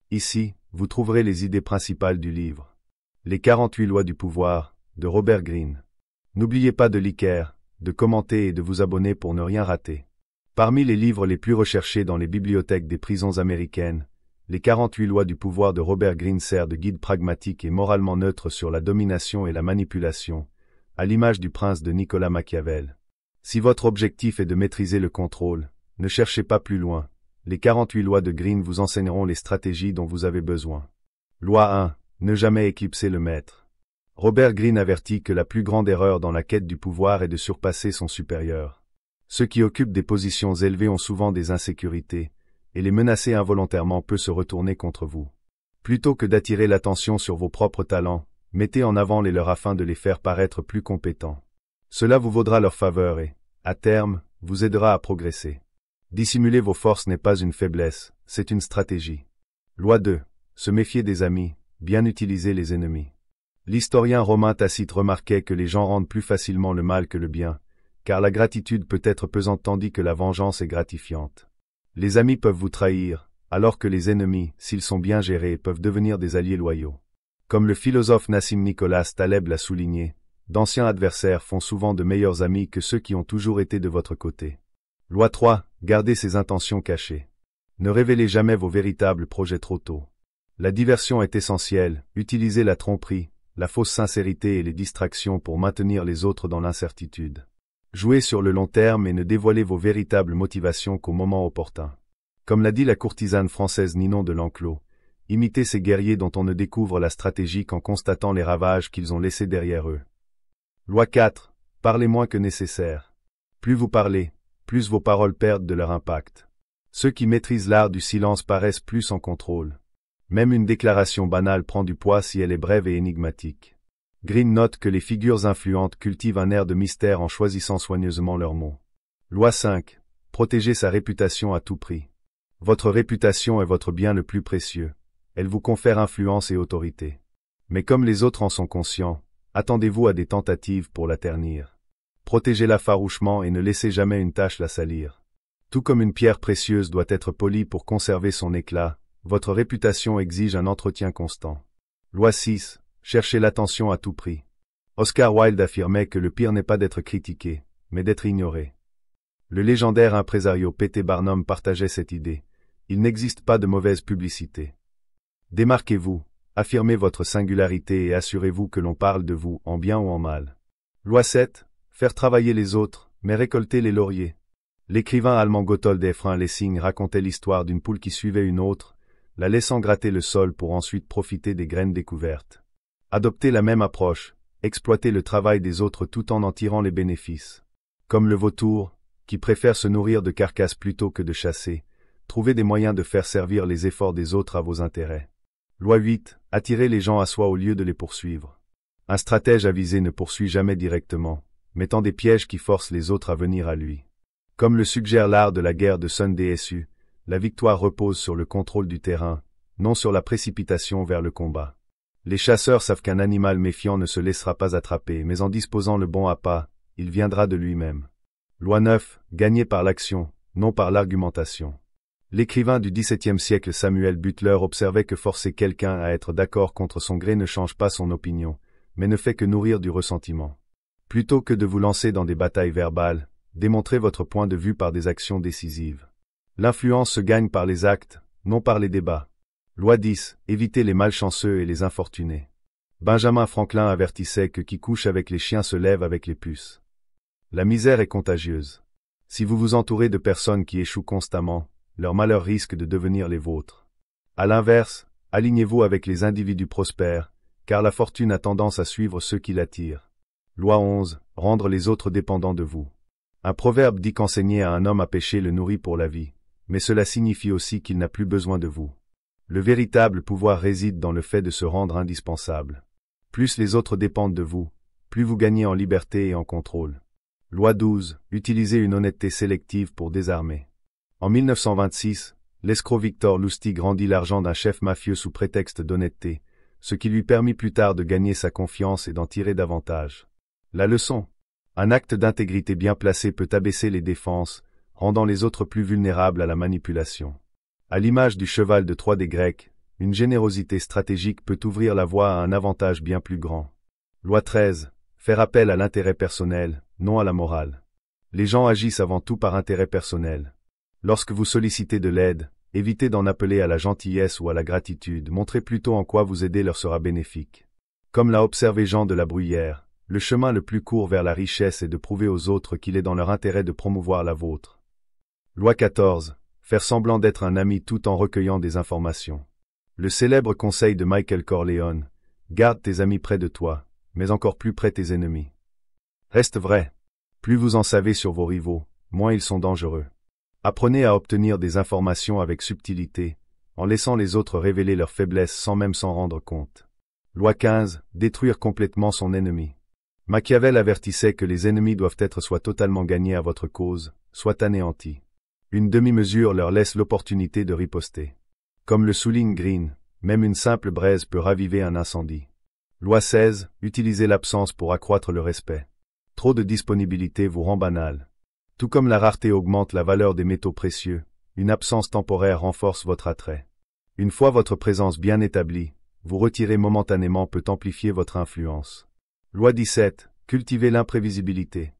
Ici, vous trouverez les idées principales du livre. Les 48 lois du pouvoir, de Robert Greene. N'oubliez pas de liker, de commenter et de vous abonner pour ne rien rater. Parmi les livres les plus recherchés dans les bibliothèques des prisons américaines, les 48 lois du pouvoir de Robert Greene sert de guide pragmatique et moralement neutre sur la domination et la manipulation, à l'image du prince de Nicolas Machiavel. Si votre objectif est de maîtriser le contrôle, ne cherchez pas plus loin. Les 48 lois de Greene vous enseigneront les stratégies dont vous avez besoin. Loi 1. Ne jamais éclipser le maître. Robert Greene avertit que la plus grande erreur dans la quête du pouvoir est de surpasser son supérieur. Ceux qui occupent des positions élevées ont souvent des insécurités, et les menacer involontairement peut se retourner contre vous. Plutôt que d'attirer l'attention sur vos propres talents, mettez en avant les leurs afin de les faire paraître plus compétents. Cela vous vaudra leur faveur et, à terme, vous aidera à progresser. Dissimuler vos forces n'est pas une faiblesse, c'est une stratégie. Loi 2. Se méfier des amis, bien utiliser les ennemis. L'historien romain Tacite remarquait que les gens rendent plus facilement le mal que le bien, car la gratitude peut être pesante tandis que la vengeance est gratifiante. Les amis peuvent vous trahir, alors que les ennemis, s'ils sont bien gérés, peuvent devenir des alliés loyaux. Comme le philosophe Nassim Nicolas Taleb l'a souligné, d'anciens adversaires font souvent de meilleurs amis que ceux qui ont toujours été de votre côté. Loi 3. Gardez ses intentions cachées. Ne révélez jamais vos véritables projets trop tôt. La diversion est essentielle, utilisez la tromperie, la fausse sincérité et les distractions pour maintenir les autres dans l'incertitude. Jouez sur le long terme et ne dévoilez vos véritables motivations qu'au moment opportun. Comme l'a dit la courtisane française Ninon de L'Enclos, imitez ces guerriers dont on ne découvre la stratégie qu'en constatant les ravages qu'ils ont laissés derrière eux. Loi 4. Parlez moins que nécessaire. Plus vous parlez, plus vos paroles perdent de leur impact. Ceux qui maîtrisent l'art du silence paraissent plus en contrôle. Même une déclaration banale prend du poids si elle est brève et énigmatique. Greene note que les figures influentes cultivent un air de mystère en choisissant soigneusement leurs mots. Loi 5. Protégez sa réputation à tout prix. Votre réputation est votre bien le plus précieux. Elle vous confère influence et autorité. Mais comme les autres en sont conscients, attendez-vous à des tentatives pour la ternir. Protégez-la farouchement et ne laissez jamais une tache la salir. Tout comme une pierre précieuse doit être polie pour conserver son éclat, votre réputation exige un entretien constant. Loi 6. Cherchez l'attention à tout prix. Oscar Wilde affirmait que le pire n'est pas d'être critiqué, mais d'être ignoré. Le légendaire impresario P.T. Barnum partageait cette idée. Il n'existe pas de mauvaise publicité. Démarquez-vous, affirmez votre singularité et assurez-vous que l'on parle de vous, en bien ou en mal. Loi 7. Faire travailler les autres, mais récolter les lauriers. L'écrivain allemand Gotthold Ephraim Lessing racontait l'histoire d'une poule qui suivait une autre, la laissant gratter le sol pour ensuite profiter des graines découvertes. Adoptez la même approche, exploitez le travail des autres tout en tirant les bénéfices. Comme le vautour, qui préfère se nourrir de carcasses plutôt que de chasser, trouvez des moyens de faire servir les efforts des autres à vos intérêts. Loi 8. Attirez les gens à soi au lieu de les poursuivre. Un stratège avisé ne poursuit jamais directement, mettant des pièges qui forcent les autres à venir à lui. Comme le suggère l'art de la guerre de Sun Tzu, la victoire repose sur le contrôle du terrain, non sur la précipitation vers le combat. Les chasseurs savent qu'un animal méfiant ne se laissera pas attraper, mais en disposant le bon appât, il viendra de lui-même. Loi 9. Gagner par l'action, non par l'argumentation. L'écrivain du XVIIe siècle Samuel Butler observait que forcer quelqu'un à être d'accord contre son gré ne change pas son opinion, mais ne fait que nourrir du ressentiment. Plutôt que de vous lancer dans des batailles verbales, démontrez votre point de vue par des actions décisives. L'influence se gagne par les actes, non par les débats. Loi 10. Évitez les malchanceux et les infortunés. Benjamin Franklin avertissait que qui couche avec les chiens se lève avec les puces. La misère est contagieuse. Si vous vous entourez de personnes qui échouent constamment, leur malheur risque de devenir les vôtres. À l'inverse, alignez-vous avec les individus prospères, car la fortune a tendance à suivre ceux qui l'attirent. Loi 11. Rendre les autres dépendants de vous. Un proverbe dit qu'enseigner à un homme à pêcher le nourrit pour la vie, mais cela signifie aussi qu'il n'a plus besoin de vous. Le véritable pouvoir réside dans le fait de se rendre indispensable. Plus les autres dépendent de vous, plus vous gagnez en liberté et en contrôle. Loi 12. Utilisez une honnêteté sélective pour désarmer. En 1926, l'escroc Victor Lustig rendit l'argent d'un chef mafieux sous prétexte d'honnêteté, ce qui lui permit plus tard de gagner sa confiance et d'en tirer davantage. La leçon. Un acte d'intégrité bien placé peut abaisser les défenses, rendant les autres plus vulnérables à la manipulation. À l'image du cheval de Troie des Grecs, Une générosité stratégique peut ouvrir la voie à un avantage bien plus grand. Loi 13. Faire appel à l'intérêt personnel, non à la morale. Les gens agissent avant tout par intérêt personnel. Lorsque vous sollicitez de l'aide, évitez d'en appeler à la gentillesse ou à la gratitude, montrez plutôt en quoi vous aider leur sera bénéfique. Comme l'a observé Jean de la Bruyère, le chemin le plus court vers la richesse est de prouver aux autres qu'il est dans leur intérêt de promouvoir la vôtre. Loi 14. Faire semblant d'être un ami tout en recueillant des informations. Le célèbre conseil de Michael Corleone, garde tes amis près de toi, mais encore plus près tes ennemis. Reste vrai. Plus vous en savez sur vos rivaux, moins ils sont dangereux. Apprenez à obtenir des informations avec subtilité, en laissant les autres révéler leurs faiblesses sans même s'en rendre compte. Loi 15. Détruire complètement son ennemi. Machiavel avertissait que les ennemis doivent être soit totalement gagnés à votre cause, soit anéantis. Une demi-mesure leur laisse l'opportunité de riposter. Comme le souligne Green, même une simple braise peut raviver un incendie. Loi 16. Utilisez l'absence pour accroître le respect. Trop de disponibilité vous rend banal. Tout comme la rareté augmente la valeur des métaux précieux, une absence temporaire renforce votre attrait. Une fois votre présence bien établie, vous retirer momentanément peut amplifier votre influence. Loi 17. Cultivez l'imprévisibilité.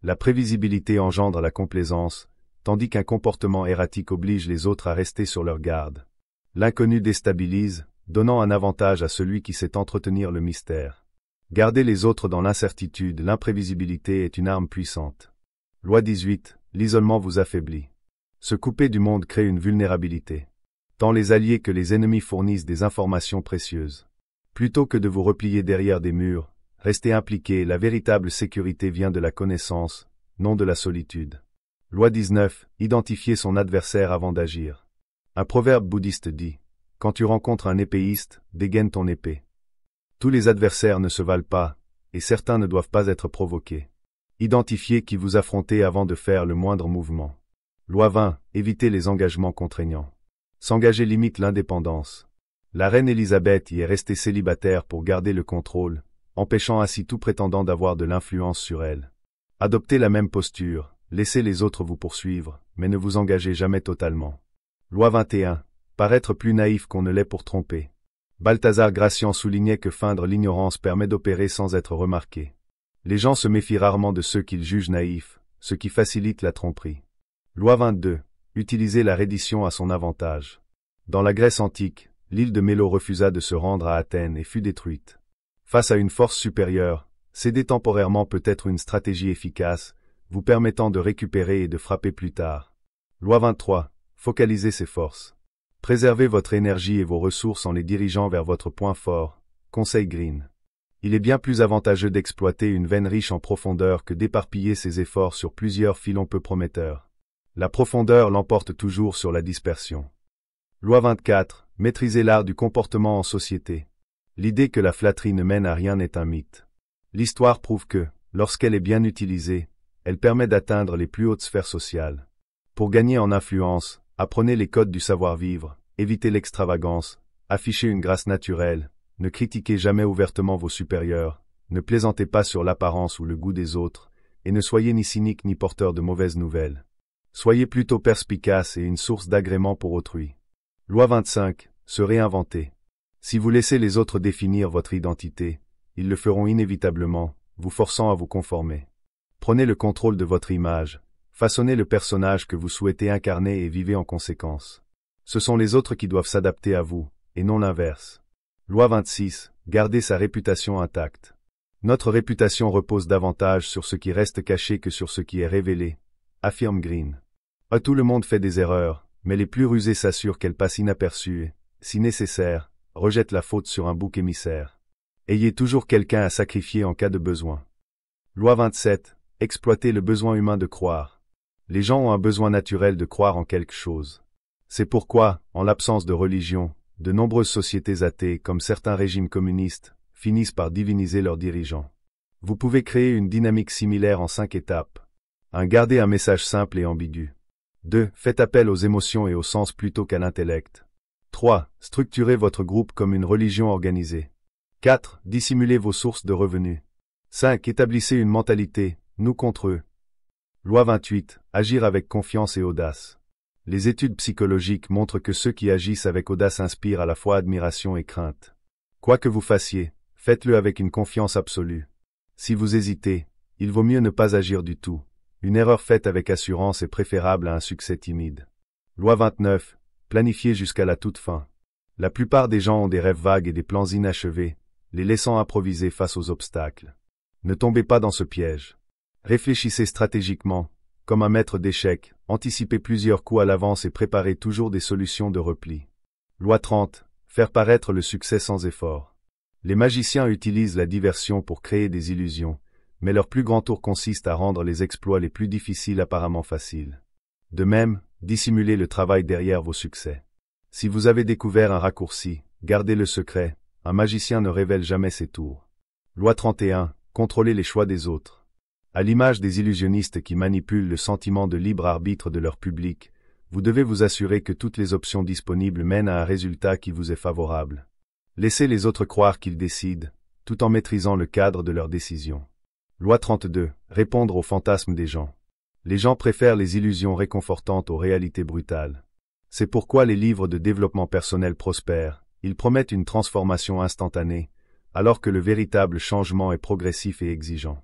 La prévisibilité engendre la complaisance, tandis qu'un comportement erratique oblige les autres à rester sur leur garde. L'inconnu déstabilise, donnant un avantage à celui qui sait entretenir le mystère. Garder les autres dans l'incertitude, l'imprévisibilité est une arme puissante. Loi 18. L'isolement vous affaiblit. Se couper du monde crée une vulnérabilité. Tant les alliés que les ennemis fournissent des informations précieuses. Plutôt que de vous replier derrière des murs, restez impliqués, la véritable sécurité vient de la connaissance, non de la solitude. Loi 19. Identifier son adversaire avant d'agir. Un proverbe bouddhiste dit, « Quand tu rencontres un épéiste, dégaine ton épée. » Tous les adversaires ne se valent pas, et certains ne doivent pas être provoqués. Identifiez qui vous affrontez avant de faire le moindre mouvement. Loi 20. Évitez les engagements contraignants. S'engager limite l'indépendance. La reine Élisabeth y est restée célibataire pour garder le contrôle, empêchant ainsi tout prétendant d'avoir de l'influence sur elle. Adoptez la même posture, laissez les autres vous poursuivre, mais ne vous engagez jamais totalement. Loi 21. Paraître plus naïf qu'on ne l'est pour tromper. Balthazar Gracian soulignait que feindre l'ignorance permet d'opérer sans être remarqué. Les gens se méfient rarement de ceux qu'ils jugent naïfs, ce qui facilite la tromperie. Loi 22. Utiliser la reddition à son avantage. Dans la Grèce antique, l'île de Mélo refusa de se rendre à Athènes et fut détruite. Face à une force supérieure, céder temporairement peut être une stratégie efficace, vous permettant de récupérer et de frapper plus tard. Loi 23. Focalisez ses forces. Préservez votre énergie et vos ressources en les dirigeant vers votre point fort. Conseil Green. Il est bien plus avantageux d'exploiter une veine riche en profondeur que d'éparpiller ses efforts sur plusieurs filons peu prometteurs. La profondeur l'emporte toujours sur la dispersion. Loi 24. Maîtrisez l'art du comportement en société. L'idée que la flatterie ne mène à rien est un mythe. L'histoire prouve que, lorsqu'elle est bien utilisée, elle permet d'atteindre les plus hautes sphères sociales. Pour gagner en influence, apprenez les codes du savoir-vivre, évitez l'extravagance, affichez une grâce naturelle, ne critiquez jamais ouvertement vos supérieurs, ne plaisantez pas sur l'apparence ou le goût des autres, et ne soyez ni cynique ni porteur de mauvaises nouvelles. Soyez plutôt perspicace et une source d'agrément pour autrui. Loi 25. Se réinventer. Si vous laissez les autres définir votre identité, ils le feront inévitablement, vous forçant à vous conformer. Prenez le contrôle de votre image, façonnez le personnage que vous souhaitez incarner et vivez en conséquence. Ce sont les autres qui doivent s'adapter à vous, et non l'inverse. Loi 26. Gardez sa réputation intacte. Notre réputation repose davantage sur ce qui reste caché que sur ce qui est révélé, affirme Green. Tout le monde fait des erreurs, mais les plus rusés s'assurent qu'elles passent inaperçues et, si nécessaire, rejettent la faute sur un bouc émissaire. Ayez toujours quelqu'un à sacrifier en cas de besoin. Loi 27. Exploitez le besoin humain de croire. Les gens ont un besoin naturel de croire en quelque chose. C'est pourquoi, en l'absence de religion, de nombreuses sociétés athées, comme certains régimes communistes, finissent par diviniser leurs dirigeants. Vous pouvez créer une dynamique similaire en 5 étapes. 1. Gardez un message simple et ambigu. 2. Faites appel aux émotions et au sens plutôt qu'à l'intellect. 3. Structurez votre groupe comme une religion organisée. 4. Dissimulez vos sources de revenus. 5. Établissez une mentalité, nous contre eux. Loi 28. Agir avec confiance et audace. Les études psychologiques montrent que ceux qui agissent avec audace inspirent à la fois admiration et crainte. Quoi que vous fassiez, faites-le avec une confiance absolue. Si vous hésitez, il vaut mieux ne pas agir du tout. Une erreur faite avec assurance est préférable à un succès timide. Loi 29. Planifiez jusqu'à la toute fin. La plupart des gens ont des rêves vagues et des plans inachevés, les laissant improviser face aux obstacles. Ne tombez pas dans ce piège. Réfléchissez stratégiquement, comme un maître d'échecs, anticipez plusieurs coups à l'avance et préparez toujours des solutions de repli. Loi 30. Faire paraître le succès sans effort. Les magiciens utilisent la diversion pour créer des illusions, mais leur plus grand tour consiste à rendre les exploits les plus difficiles apparemment faciles. De même, dissimulez le travail derrière vos succès. Si vous avez découvert un raccourci, gardez le secret, un magicien ne révèle jamais ses tours. Loi 31. Contrôlez les choix des autres. À l'image des illusionnistes qui manipulent le sentiment de libre arbitre de leur public, vous devez vous assurer que toutes les options disponibles mènent à un résultat qui vous est favorable. Laissez les autres croire qu'ils décident, tout en maîtrisant le cadre de leurs décisions. Loi 32. Répondre aux fantasmes des gens. Les gens préfèrent les illusions réconfortantes aux réalités brutales. C'est pourquoi les livres de développement personnel prospèrent, ils promettent une transformation instantanée, alors que le véritable changement est progressif et exigeant.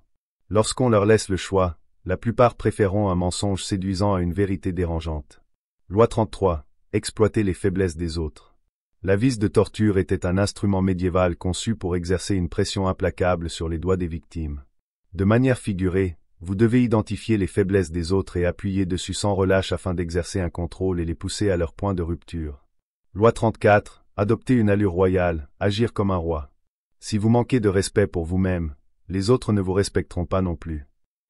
Lorsqu'on leur laisse le choix, la plupart préféreront un mensonge séduisant à une vérité dérangeante. Loi 33. Exploiter les faiblesses des autres. La vis de torture était un instrument médiéval conçu pour exercer une pression implacable sur les doigts des victimes. De manière figurée, vous devez identifier les faiblesses des autres et appuyer dessus sans relâche afin d'exercer un contrôle et les pousser à leur point de rupture. Loi 34. Adopter une allure royale, agir comme un roi. Si vous manquez de respect pour vous-même, les autres ne vous respecteront pas non plus.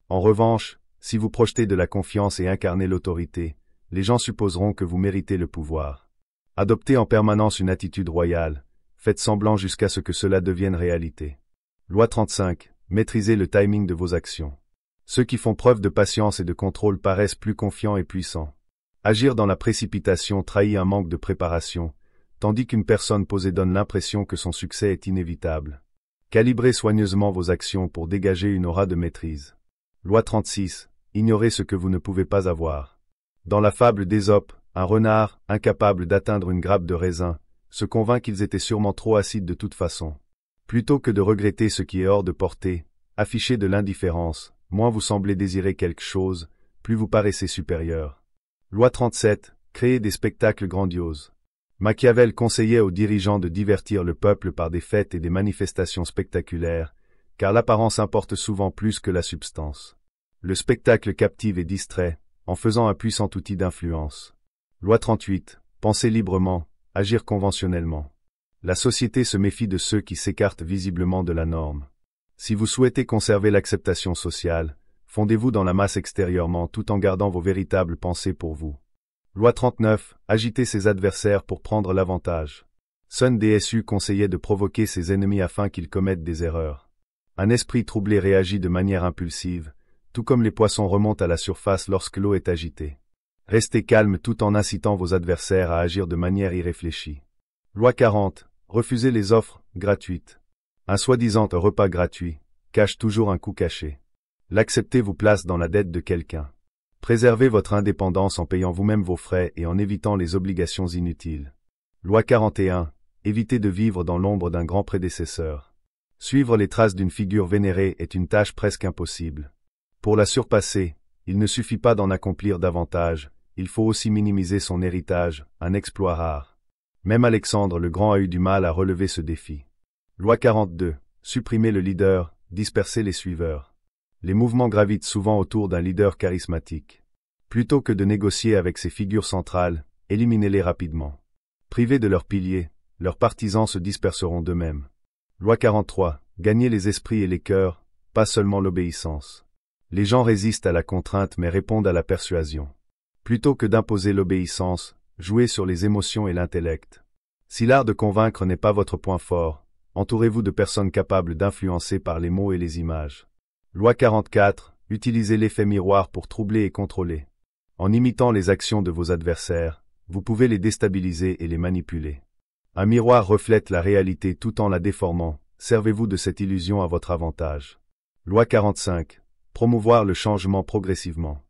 En revanche, si vous projetez de la confiance et incarnez l'autorité, les gens supposeront que vous méritez le pouvoir. Adoptez en permanence une attitude royale, faites semblant jusqu'à ce que cela devienne réalité. Loi 35. Maîtrisez le timing de vos actions. Ceux qui font preuve de patience et de contrôle paraissent plus confiants et puissants. Agir dans la précipitation trahit un manque de préparation, tandis qu'une personne posée donne l'impression que son succès est inévitable. Calibrez soigneusement vos actions pour dégager une aura de maîtrise. Loi 36. Ignorez ce que vous ne pouvez pas avoir. Dans la fable d'Ésope, un renard, incapable d'atteindre une grappe de raisin, se convainc qu'ils étaient sûrement trop acides de toute façon. Plutôt que de regretter ce qui est hors de portée, affichez de l'indifférence, moins vous semblez désirer quelque chose, plus vous paraissez supérieur. Loi 37. Créer des spectacles grandioses. Machiavel conseillait aux dirigeants de divertir le peuple par des fêtes et des manifestations spectaculaires, car l'apparence importe souvent plus que la substance. Le spectacle captive et distrait, en faisant un puissant outil d'influence. Loi 38. Penser librement, agir conventionnellement. La société se méfie de ceux qui s'écartent visiblement de la norme. Si vous souhaitez conserver l'acceptation sociale, fondez-vous dans la masse extérieurement tout en gardant vos véritables pensées pour vous. Loi 39. Agiter ses adversaires pour prendre l'avantage. Sun Tzu conseillait de provoquer ses ennemis afin qu'ils commettent des erreurs. Un esprit troublé réagit de manière impulsive, tout comme les poissons remontent à la surface lorsque l'eau est agitée. Restez calme tout en incitant vos adversaires à agir de manière irréfléchie. Loi 40. Refusez les offres gratuites. Un soi-disant repas gratuit cache toujours un coût caché. L'accepter vous place dans la dette de quelqu'un. Préservez votre indépendance en payant vous-même vos frais et en évitant les obligations inutiles. Loi 41. Évitez de vivre dans l'ombre d'un grand prédécesseur. Suivre les traces d'une figure vénérée est une tâche presque impossible. Pour la surpasser, il ne suffit pas d'en accomplir davantage, il faut aussi minimiser son héritage, un exploit rare. Même Alexandre le Grand a eu du mal à relever ce défi. Loi 42. Supprimer le leader, disperser les suiveurs. Les mouvements gravitent souvent autour d'un leader charismatique. Plutôt que de négocier avec ces figures centrales, éliminez-les rapidement. Privés de leurs piliers, leurs partisans se disperseront d'eux-mêmes. Loi 43. Gagner les esprits et les cœurs, pas seulement l'obéissance. Les gens résistent à la contrainte mais répondent à la persuasion. Plutôt que d'imposer l'obéissance, jouez sur les émotions et l'intellect. Si l'art de convaincre n'est pas votre point fort, entourez-vous de personnes capables d'influencer par les mots et les images. Loi 44. Utilisez l'effet miroir pour troubler et contrôler. En imitant les actions de vos adversaires, vous pouvez les déstabiliser et les manipuler. Un miroir reflète la réalité tout en la déformant, servez-vous de cette illusion à votre avantage. Loi 45. Promouvoir le changement progressivement.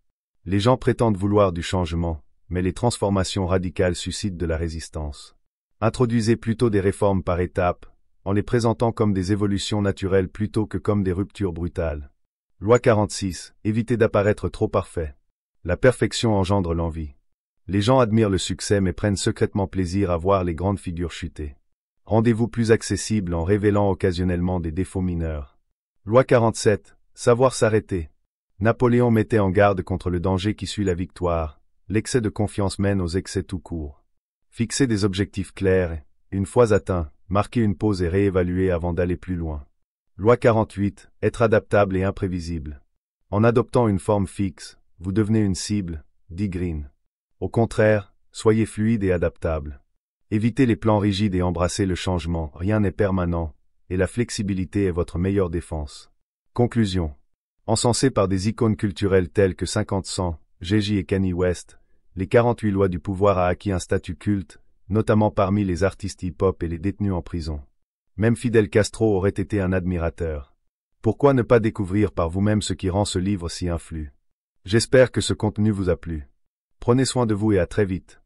Les gens prétendent vouloir du changement, mais les transformations radicales suscitent de la résistance. Introduisez plutôt des réformes par étapes, en les présentant comme des évolutions naturelles plutôt que comme des ruptures brutales. Loi 46. Évitez d'apparaître trop parfait. La perfection engendre l'envie. Les gens admirent le succès mais prennent secrètement plaisir à voir les grandes figures chuter. Rendez-vous plus accessible en révélant occasionnellement des défauts mineurs. Loi 47. Savoir s'arrêter. Napoléon mettait en garde contre le danger qui suit la victoire. L'excès de confiance mène aux excès tout court. Fixez des objectifs clairs et, une fois atteints, marquez une pause et réévaluez avant d'aller plus loin. Loi 48. Être adaptable et imprévisible. En adoptant une forme fixe, vous devenez une cible, dit Green. Au contraire, soyez fluide et adaptable. Évitez les plans rigides et embrassez le changement, rien n'est permanent, et la flexibilité est votre meilleure défense. Conclusion. Encensés par des icônes culturelles telles que 50 Cent, Jay-Z et Kanye West, les 48 lois du pouvoir a acquis un statut culte, notamment parmi les artistes hip-hop et les détenus en prison. Même Fidel Castro aurait été un admirateur. Pourquoi ne pas découvrir par vous-même ce qui rend ce livre si influent? J'espère que ce contenu vous a plu. Prenez soin de vous et à très vite.